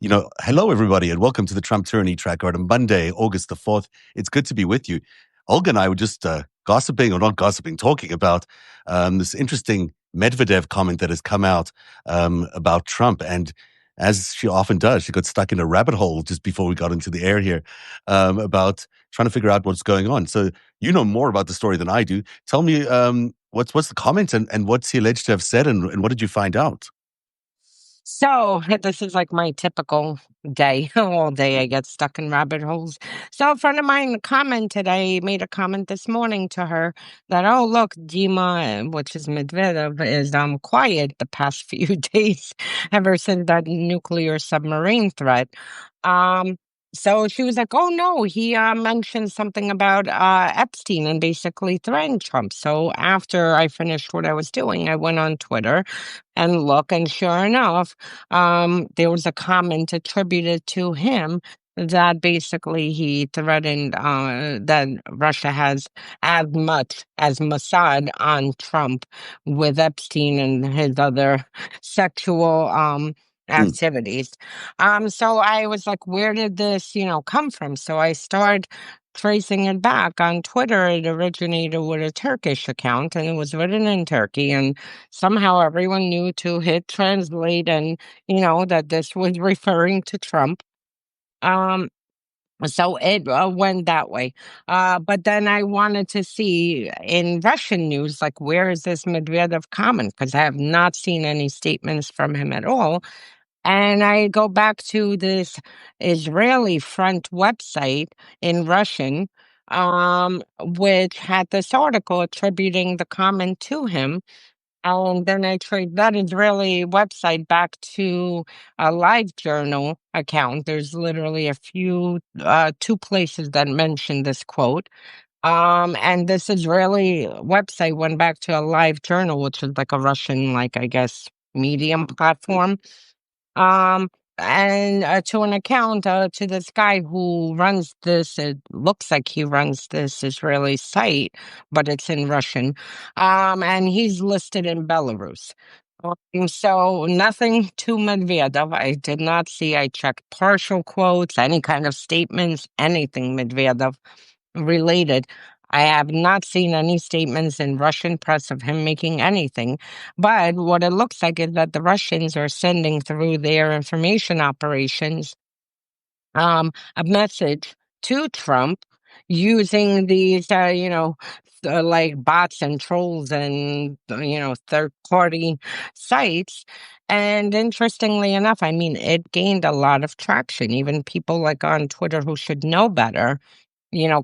Hello, everybody, and welcome to the Trump Tyranny Track on Monday, August the 4th. It's good to be with you. Olga and I were just gossiping, or not gossiping, talking about this interesting Medvedev comment that has come out about Trump. And as she often does, she got stuck in a rabbit hole just before we got into the air here about trying to figure out what's going on. So you know more about the story than I do. Tell me what's the comment and what's he alleged to have said and what did you find out? So this is like my typical day. All day I get stuck in rabbit holes. So a friend of mine commented, I made a comment this morning to her that, oh, look, Dima, which is Medvedev, is quiet the past few days ever since that nuclear submarine threat. Um, so she was like, oh, no, he mentioned something about Epstein and basically threatened Trump. So after I finished what I was doing, I went on Twitter and look, and sure enough, there was a comment attributed to him that basically he threatened that Russia has as much as Mossad on Trump with Epstein and his other sexual Hmm. activities. So I was like, where did this, come from? So I started tracing it back on Twitter. It originated with a Turkish account and it was written in Turkey. And somehow everyone knew to hit translate and, that this was referring to Trump. Um, so it went that way. But then I wanted to see in Russian news, like, where is this Medvedev comment? Because I have not seen any statements from him at all. And I go back to this Israeli front website in Russian, which had this article attributing the comment to him. And then I trade that Israeli website back to a live journal account. There's literally two places that mention this quote. And this Israeli website went back to a live journal, which is like a Russian, like, I guess, medium platform. Um, and to an account to this guy who runs this, it looks like he runs this Israeli site, but it's in Russian. And he's listed in Belarus. So nothing to Medvedev. I did not see. I checked partial quotes, any kind of statements, anything Medvedev related. I have not seen any statements in Russian press of him making anything. But what it looks like is that the Russians are sending through their information operations a message to Trump using these, like bots and trolls and, third party sites. And interestingly enough, I mean, it gained a lot of traction. Even people like on Twitter who should know better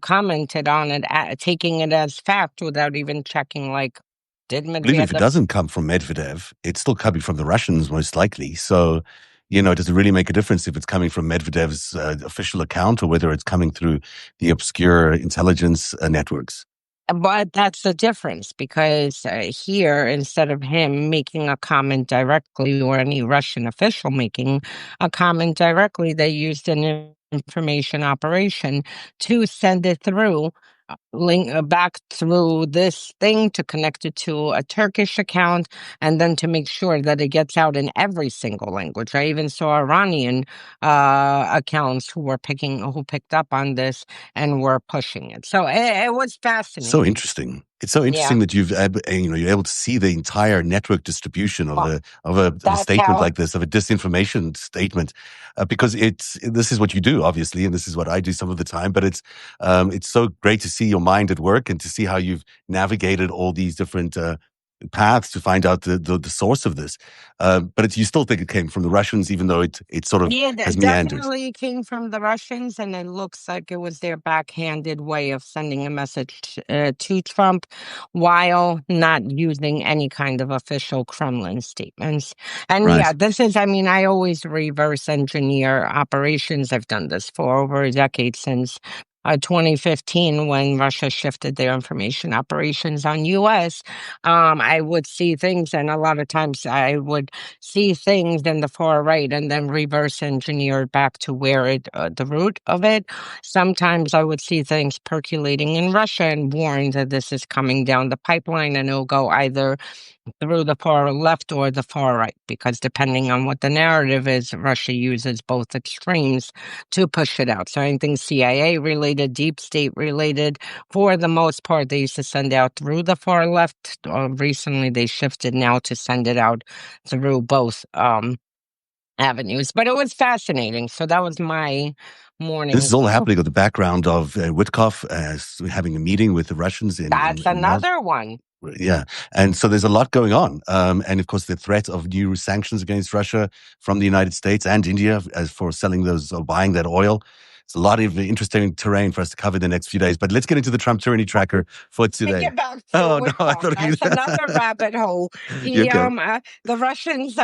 commented on it, taking it as fact without even checking, like, did Even if it Medvedev. doesn't come from Medvedev, it's still coming from the Russians, most likely. So, does it really make a difference if it's coming from Medvedev's official account or whether it's coming through the obscure intelligence networks? But that's the difference because here, instead of him making a comment directly or any Russian official making a comment directly, they used an information operation to send it through link back through this thing to connect it to a Turkish account and then to make sure that it gets out in every single language. I even saw Iranian accounts who picked up on this and were pushing it. So it was So fascinating. interesting. It's so Yeah. interesting that you're able to see the entire network distribution of Well, a that's statement how. like this, of a disinformation statement, because this is what you do, obviously, and this is what I do some of the time. But it's so great to see your mind at work and to see how you've navigated all these different paths to find out the source of this. But you still think it came from the Russians, even though it sort of Yeah, has meandered. definitely came from the Russians, and it looks like it was their backhanded way of sending a message to Trump while not using any kind of official Kremlin statements. And Right. yeah, this is, I mean, I always reverse engineer operations. I've done this for over a decade since 2015 when Russia shifted their information operations on US. I would see things, and a lot of times I would see things in the far right and then reverse engineer it back to where the root of it. Sometimes I would see things percolating in Russia and warn that this is coming down the pipeline and it'll go either through the far left or the far right, because depending on what the narrative is, Russia uses both extremes to push it out. So anything CIA related, deep state related, for the most part, they used to send out through the far left. Recently, they shifted now to send it out through both avenues. But it was fascinating. So that was my This morning. is all happening on the background of Witkoff having a meeting with the Russians That's in Moscow. another one. Yeah. And so there's a lot going on. And of course, the threat of new sanctions against Russia from the United States and India as for selling those or buying that oil. It's a lot of interesting terrain for us to cover the next few days. But let's get into the Trump tyranny tracker for To today. get back to Oh, no, I Witkoff, thought you. that's another rabbit hole. You He, okay? the Russians,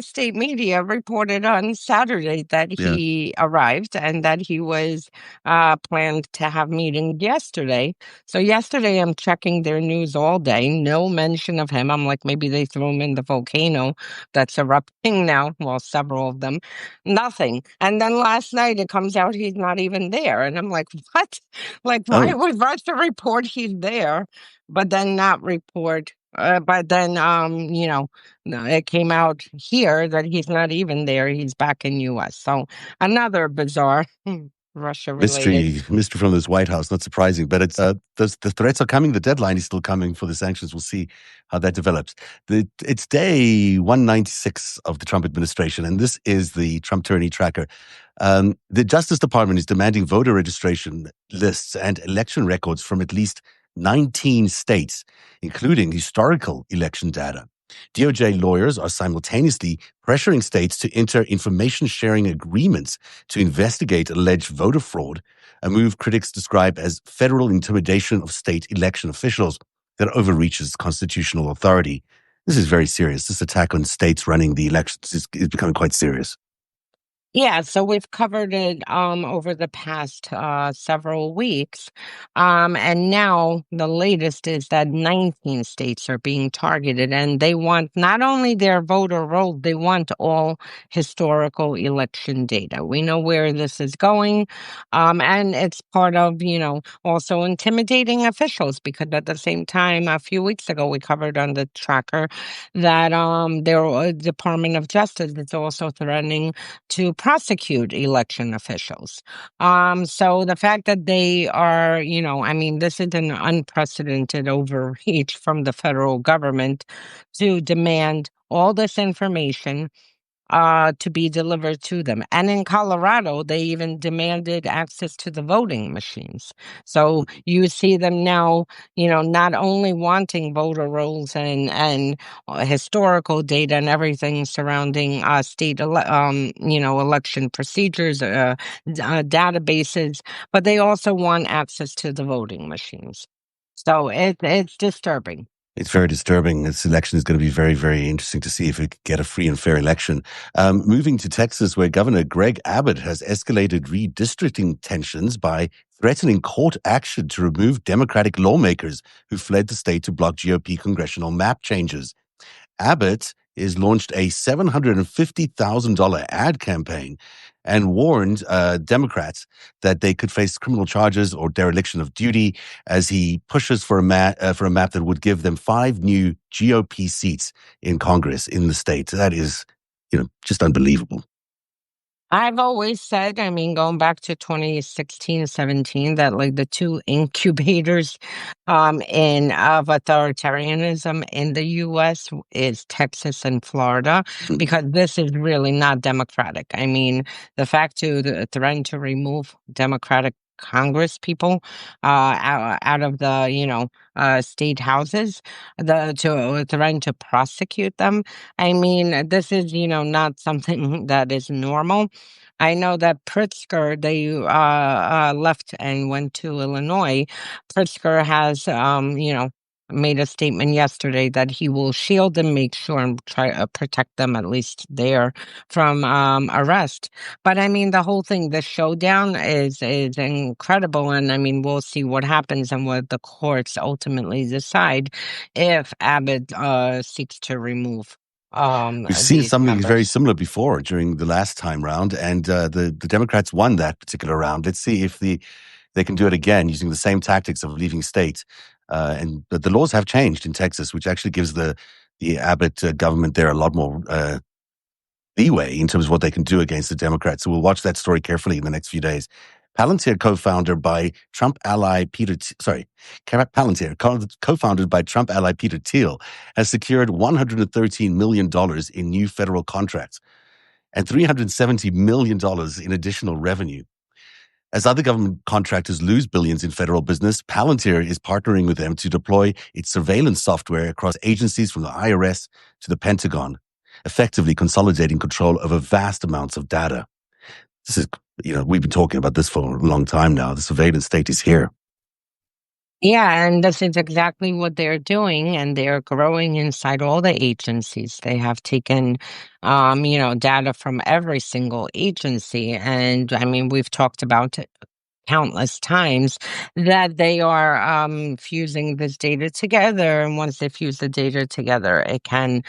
state media reported on Saturday that Yeah. he arrived and that he was planned to have meetings yesterday. So yesterday, I'm checking their news all day. No mention of him. I'm like, maybe they threw him in the volcano that's erupting now. Well, several of them. Nothing. And then last night, it comes out he's not even there, and I'm like, what? Like, why Oh, would Russia report he's there, but then not report? But then, no, it came out here that he's not even there. He's back in U.S. So another bizarre Russia related. mystery from this White House. Not surprising, but it's the threats are coming. The deadline is still coming for the sanctions. We'll see how that develops. It's day 196 of the Trump administration, and this is the Trump tyranny tracker. The Justice Department is demanding voter registration lists and election records from at least 19 states, including historical election data. DOJ lawyers are simultaneously pressuring states to enter information sharing agreements to investigate alleged voter fraud, a move critics describe as federal intimidation of state election officials that overreaches constitutional authority. This is very serious. This attack on states running the elections is becoming quite serious. Yeah, so we've covered it over the past several weeks. And now the latest is that 19 states are being targeted, and they want not only their voter roll, they want all historical election data. We know where this is going. And it's part of, also intimidating officials, because at the same time, a few weeks ago, we covered on the tracker that their Department of Justice is also threatening to prosecute election officials. So the fact that they are, this is an unprecedented overreach from the federal government to demand all this information to be delivered to them. And in Colorado, they even demanded access to the voting machines. So you see them now, not only wanting voter rolls and historical data and everything surrounding state, election procedures, databases, but they also want access to the voting machines. So it's disturbing. It's very disturbing. This election is going to be very, very interesting to see if we get a free and fair election. Moving to Texas, where Governor Greg Abbott has escalated redistricting tensions by threatening court action to remove Democratic lawmakers who fled the state to block GOP congressional map changes. Abbott has launched a $750,000 ad campaign and warned Democrats that they could face criminal charges or dereliction of duty as he pushes for a map that would give them 5 new GOP seats in Congress in the state. That is, just unbelievable. I've always said, going back to 2016, 17, that like the two incubators in of authoritarianism in the US is Texas and Florida, because this is really not democratic. The fact to threaten to remove Democratic Congress people out of the state houses, to threaten to prosecute them. This is not something that is normal. I know that Pritzker, they left and went to Illinois. Pritzker has, made a statement yesterday that he will shield them, make sure and try to protect them, at least there, from arrest. But the whole thing, the showdown is incredible, and we'll see what happens and what the courts ultimately decide if Abbott seeks to remove We've seen these something very members. similar before during the last time round, and the Democrats won that particular round. Let's see if they can do it again using the same tactics of leaving state. But the laws have changed in Texas, which actually gives the the Abbott government there a lot more leeway in terms of what they can do against the Democrats. So we'll watch that story carefully in the next few days. Palantir, co-founded by Trump ally Peter Thiel, has secured $113 million in new federal contracts and $370 million in additional revenue. As other government contractors lose billions in federal business, Palantir is partnering with them to deploy its surveillance software across agencies from the IRS to the Pentagon, effectively consolidating control over vast amounts of data. This is, we've been talking about this for a long time now. The surveillance state is here. Yeah, and this is exactly what they're doing, and they're growing inside all the agencies. They have taken, data from every single agency. And I mean, we've talked about it countless times that they are fusing this data together. And once they fuse the data together, it can,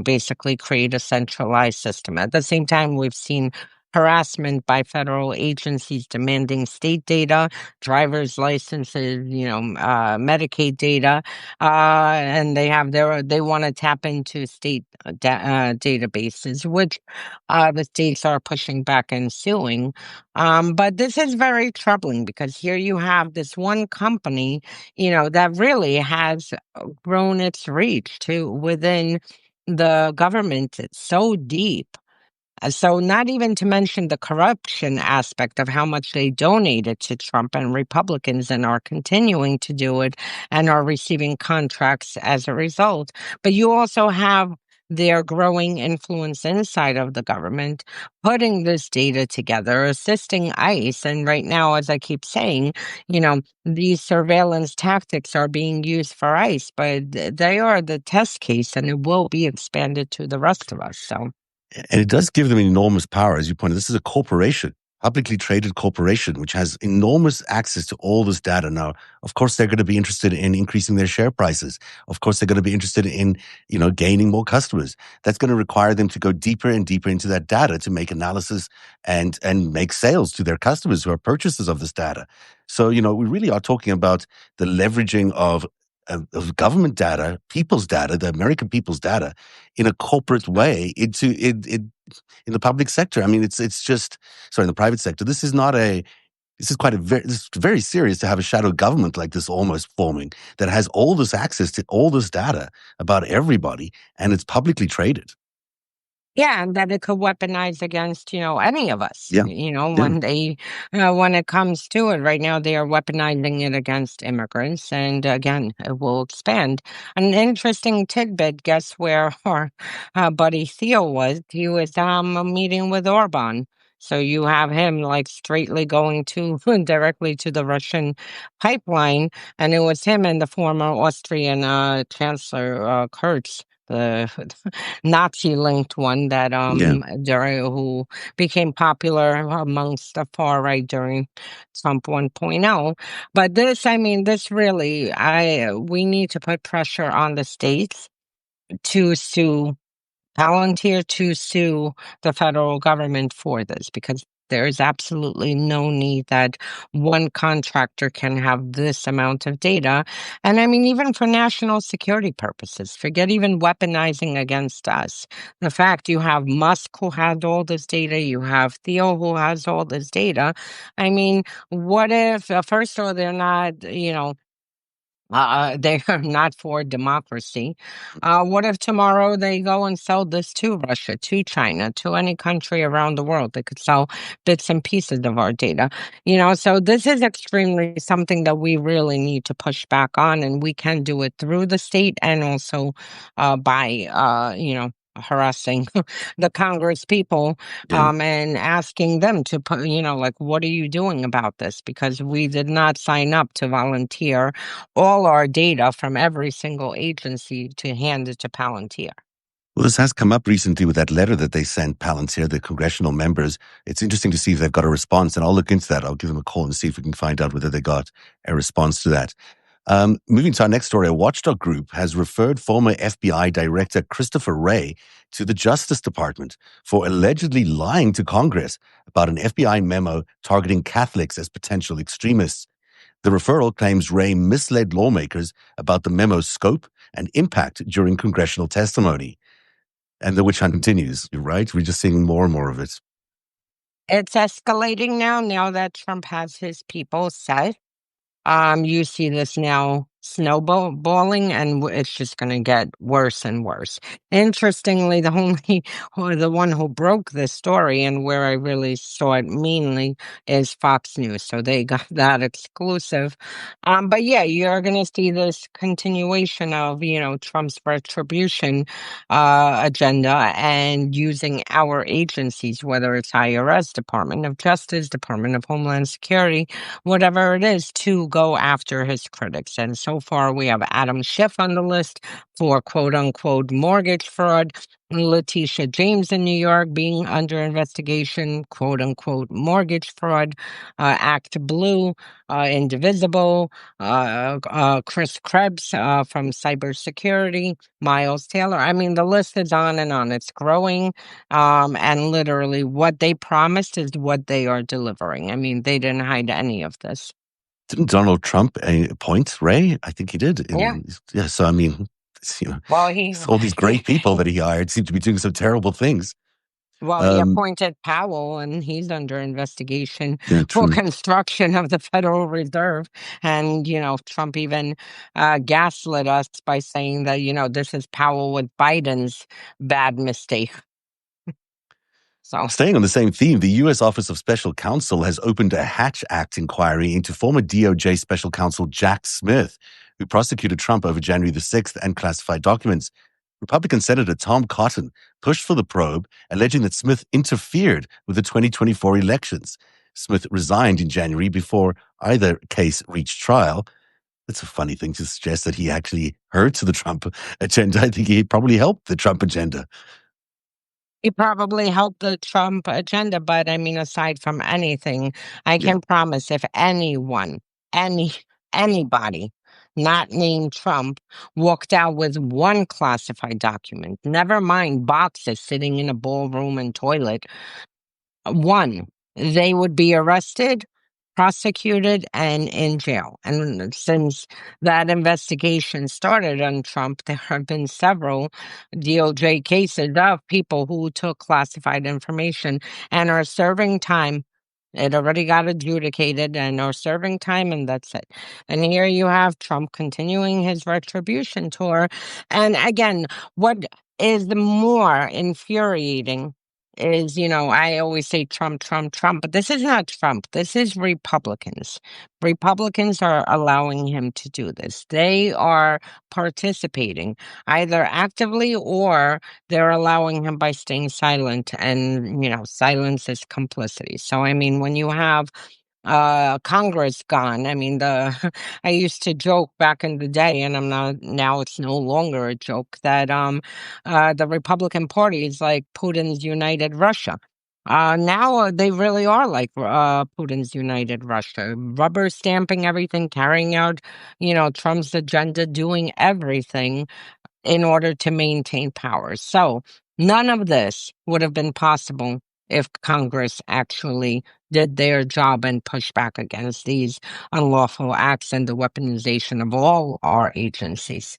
basically create a centralized system. At the same time, we've seen harassment by federal agencies demanding state data, driver's licenses, Medicaid data, and they want to tap into state databases, which the states are pushing back and suing. But this is very troubling because here you have this one company, that really has grown its reach to within the government. It's so deep. So not even to mention the corruption aspect of how much they donated to Trump and Republicans and are continuing to do it and are receiving contracts as a result. But you also have their growing influence inside of the government, putting this data together, assisting ICE. And right now, as I keep saying, these surveillance tactics are being used for ICE, but they are the test case and it will be expanded to the rest of us. So. And it does give them enormous power, as you pointed. This is a corporation, publicly traded corporation, which has enormous access to all this data. Now, of course, they're going to be interested in increasing their share prices. Of course, they're going to be interested in, gaining more customers. That's going to require them to go deeper and deeper into that data to make analysis and make sales to their customers who are purchasers of this data. So, we really are talking about the leveraging of government data, people's data, the American people's data, in a corporate way into in the public sector. I mean, it's just in the private sector. This is very serious to have a shadow government like this almost forming that has all this access to all this data about everybody, and it's publicly traded. Yeah, and that it could weaponize against, any of us. Yeah. When it comes to it, right now they are weaponizing it against immigrants, and again, it will expand. An interesting tidbit: guess where our buddy Theo was? He was meeting with Orban. So you have him like straightly going to directly to the Russian pipeline, and it was him and the former Austrian Chancellor Kurz, the Nazi-linked one that who became popular amongst the far right during Trump 1.0. But this really, we need to put pressure on the states to sue Palantir, to sue the federal government for this, because there is absolutely no need that one contractor can have this amount of data. And even for national security purposes, forget even weaponizing against us. The fact you have Musk who had all this data, you have Theo who has all this data. What if, first of all, they're not, they are not for democracy. What if tomorrow they go and sell this to Russia, to China, to any country around the world? They could sell bits and pieces of our data. So this is extremely something that we really need to push back on, and we can do it through the state and also by, harassing the Congress people and asking them to put, what are you doing about this? Because we did not sign up to volunteer all our data from every single agency to hand it to Palantir. Well, this has come up recently with that letter that they sent Palantir, the congressional members. It's interesting to see if they've got a response, and I'll look into that. I'll give them a call and see if we can find out whether they got a response to that. Moving to our next story, a watchdog group has referred former FBI Director Christopher Wray to the Justice Department for allegedly lying to Congress about an FBI memo targeting Catholics as potential extremists. The referral claims Wray misled lawmakers about the memo's scope and impact during congressional testimony. And the witch hunt continues, right? We're just seeing more and more of it. It's escalating now that Trump has his people set. You see this now snowballing, and it's just going to get worse and worse. Interestingly, the only or the one who broke this story and where I really saw it meanly is Fox News. So they got that exclusive. But yeah, you're going to see this continuation of Trump's retribution agenda and using our agencies, whether it's IRS, Department of Justice, Department of Homeland Security, whatever it is, to go after his critics. And so far, we have Adam Schiff on the list for quote unquote mortgage fraud. Letitia James in New York being under investigation, quote unquote mortgage fraud. Act Blue, Indivisible, Chris Krebs from cybersecurity, Miles Taylor. I mean, the list is on and on. It's growing. And literally what they promised is what they are delivering. I mean, they didn't hide any of this. Didn't Donald Trump appoint Ray? I think he did. Yeah. Yeah. So, I mean, Well, he all these great people that he hired seem to be doing some terrible things. he appointed Powell, and he's under investigation Yeah, for true. construction of the Federal Reserve. And, Trump even gaslit us by saying that, this is Powell with Biden's bad mistake. So, Staying on the same theme, the U.S. Office of Special Counsel has opened a Hatch Act inquiry into former DOJ Special Counsel Jack Smith, who prosecuted Trump over January the 6th and classified documents. Republican Senator Tom Cotton pushed for the probe, alleging that Smith interfered with the 2024 elections. Smith resigned in January before either case reached trial. It's a funny thing to suggest that he actually hurt the Trump agenda. I think he probably helped the Trump agenda. he probably helped the Trump agenda, but I mean, aside from anything, I Yeah. can promise if anybody not named Trump walked out with one classified document, never mind boxes sitting in a ballroom and toilet, one, they would be arrested, prosecuted, and in jail. And since that investigation started on Trump, there have been several DOJ cases of people who took classified information and are serving time. It already got adjudicated and are serving time, and that's it. And here you have Trump continuing his retribution tour. And again, what is the more infuriating is, I always say Trump, Trump, Trump, but this is not Trump. This is Republicans. Republicans are allowing him to do this. They are participating either actively or they're allowing him by staying silent. And, silence is complicity. So, I mean, when you have Congress gone. I mean, I used to joke back in the day, and I'm not now. It's no longer a joke that the Republican Party is like Putin's United Russia. Now they really are like Putin's United Russia, rubber stamping everything, carrying out, Trump's agenda, doing everything in order to maintain power. So none of this would have been possible if Congress actually did their job and pushed back against these unlawful acts and the weaponization of all our agencies.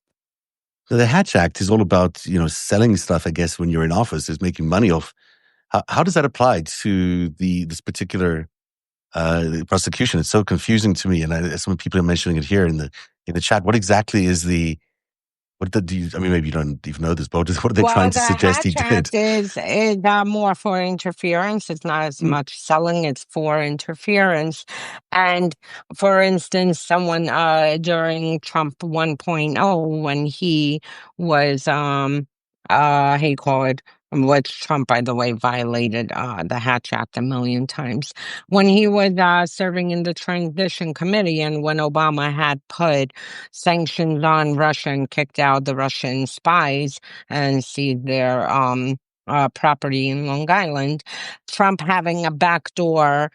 So the Hatch Act is all about, selling stuff, I guess, when you're in office, is making money off. How does that apply to this particular prosecution? It's so confusing to me, and some people are mentioning it here in the chat. What exactly is I mean, maybe you don't even know this, but what are they trying to The suggest he Hatch did? Act is more for interference. It's not as Mm. much selling, it's for interference. And for instance, someone during Trump 1.0, when he was how you call it, which Trump, by the way, violated the Hatch Act a million times. When he was serving in the transition committee and when Obama had put sanctions on Russia and kicked out the Russian spies and seized their property in Long Island, Trump having a backdoor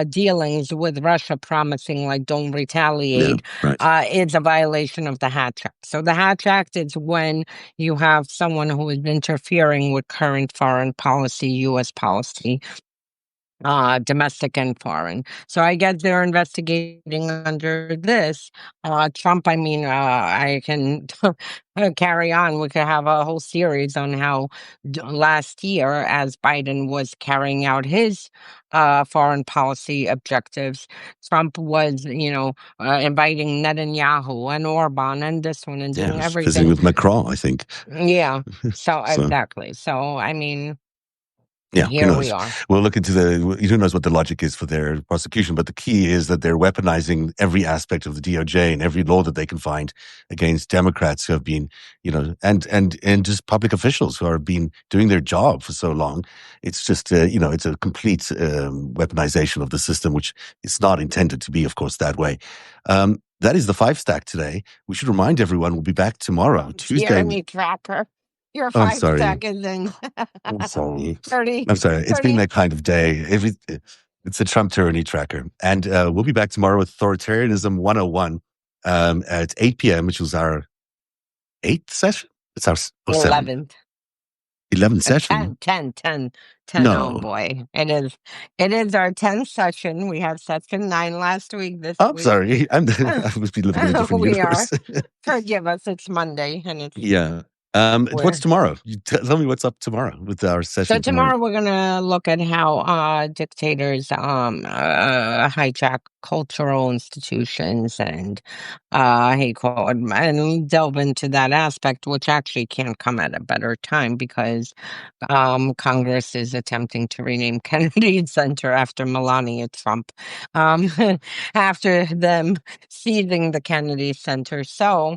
dealings with Russia, promising like don't retaliate, Yeah, right. is a violation of the Hatch Act. So the Hatch Act is when you have someone who is interfering with current foreign policy, U.S. policy, domestic and foreign. So I guess they're investigating under this. Trump, I mean, I can carry on. We could have a whole series on how last year, as Biden was carrying out his foreign policy objectives, Trump was, inviting Netanyahu and Orban and this one and Yeah, doing I was visiting everything. with Macron, I think. Yeah. So So, exactly. So I mean, yeah, who here we knows? are. We'll look into who knows what the logic is for their prosecution, but the key is that they're weaponizing every aspect of the DOJ and every law that they can find against Democrats who have been, and just public officials who have been doing their job for so long. It's just, it's a complete weaponization of the system, which it's not intended to be, of course, that way. That is the 5-stack today. We should remind everyone we'll be back tomorrow, Tuesday. Tyranny tracker. Your I'm 5 sorry. seconds in I'm sorry. 30. I'm sorry. It's 30. been that kind of day. It's a Trump tyranny tracker. And we'll be back tomorrow with Authoritarianism 101 at 8 p.m., which was our 8th session. It's our 11th. 11th session. 10. No. Oh boy. It is our 10th session. We had session 9 last week. This I'm week. sorry. I must be living in a different universe. Forgive us. It's Monday and it's what's tomorrow? Tell me what's up tomorrow with our session. So tomorrow we're going to look at how dictators hijack cultural institutions and and delve into that aspect, which actually can't come at a better time because Congress is attempting to rename Kennedy Center after Melania Trump, after them seizing the Kennedy Center. So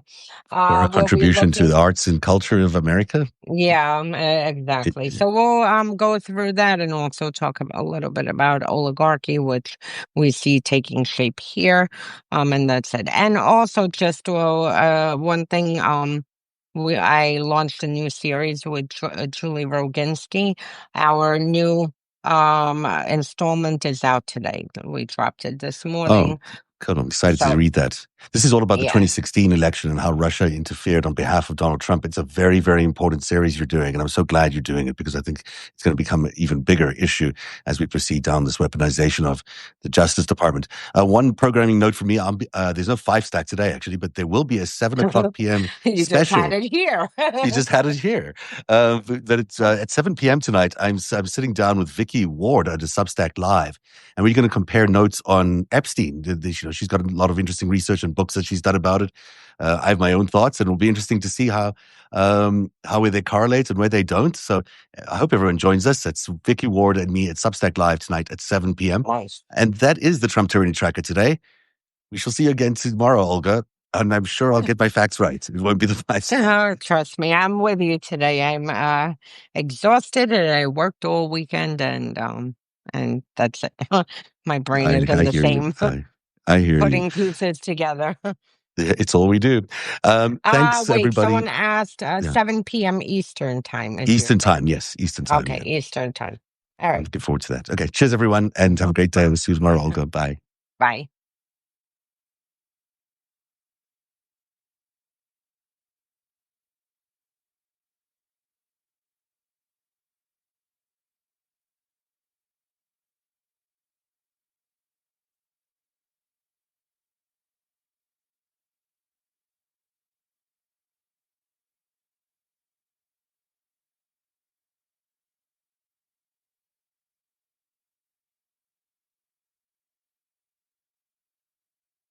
or a contribution to the arts and culture of America. Yeah, exactly. So we'll go through that and also talk a little bit about oligarchy, which we see taking shape here. And that's it. And also just one thing, I launched a new series with Julie Roginski. Our new installment is out today. We dropped it this morning. Oh, good. I'm excited to read that. This is all about the 2016 election and how Russia interfered on behalf of Donald Trump. It's a very, very important series you're doing, and I'm so glad you're doing it because I think it's going to become an even bigger issue as we proceed down this weaponization of the Justice Department. One programming note for me, there's no 5-stack today, actually, but there will be a 7:00 p.m. You special. just had it here. You just had it here. That it's at 7 p.m. tonight. I'm sitting down with Vicky Ward at a Substack Live, and we're going to compare notes on Epstein. She's got a lot of interesting research and books that she's done about it. I have my own thoughts, and it'll be interesting to see how where they correlate and where they don't. So I hope everyone joins us. It's Vicky Ward and me at Substack Live tonight at 7 p.m. Nice. And that is the Trump Tyranny Tracker today. We shall see you again tomorrow, Olga. And I'm sure I'll get my facts right. It won't be the 5. Oh, trust me, I'm with you today. I'm exhausted, and I worked all weekend, and that's it. My brain is in the same. I hear putting pieces together. It's all we do. Thanks, everybody. Someone asked 7 p.m. Eastern time. Eastern time, yes. Eastern time. Okay, yeah. Eastern time. All right. I'm looking forward to that. Okay, cheers, everyone, and have a great day. We'll see you tomorrow, Olga. Bye. Bye.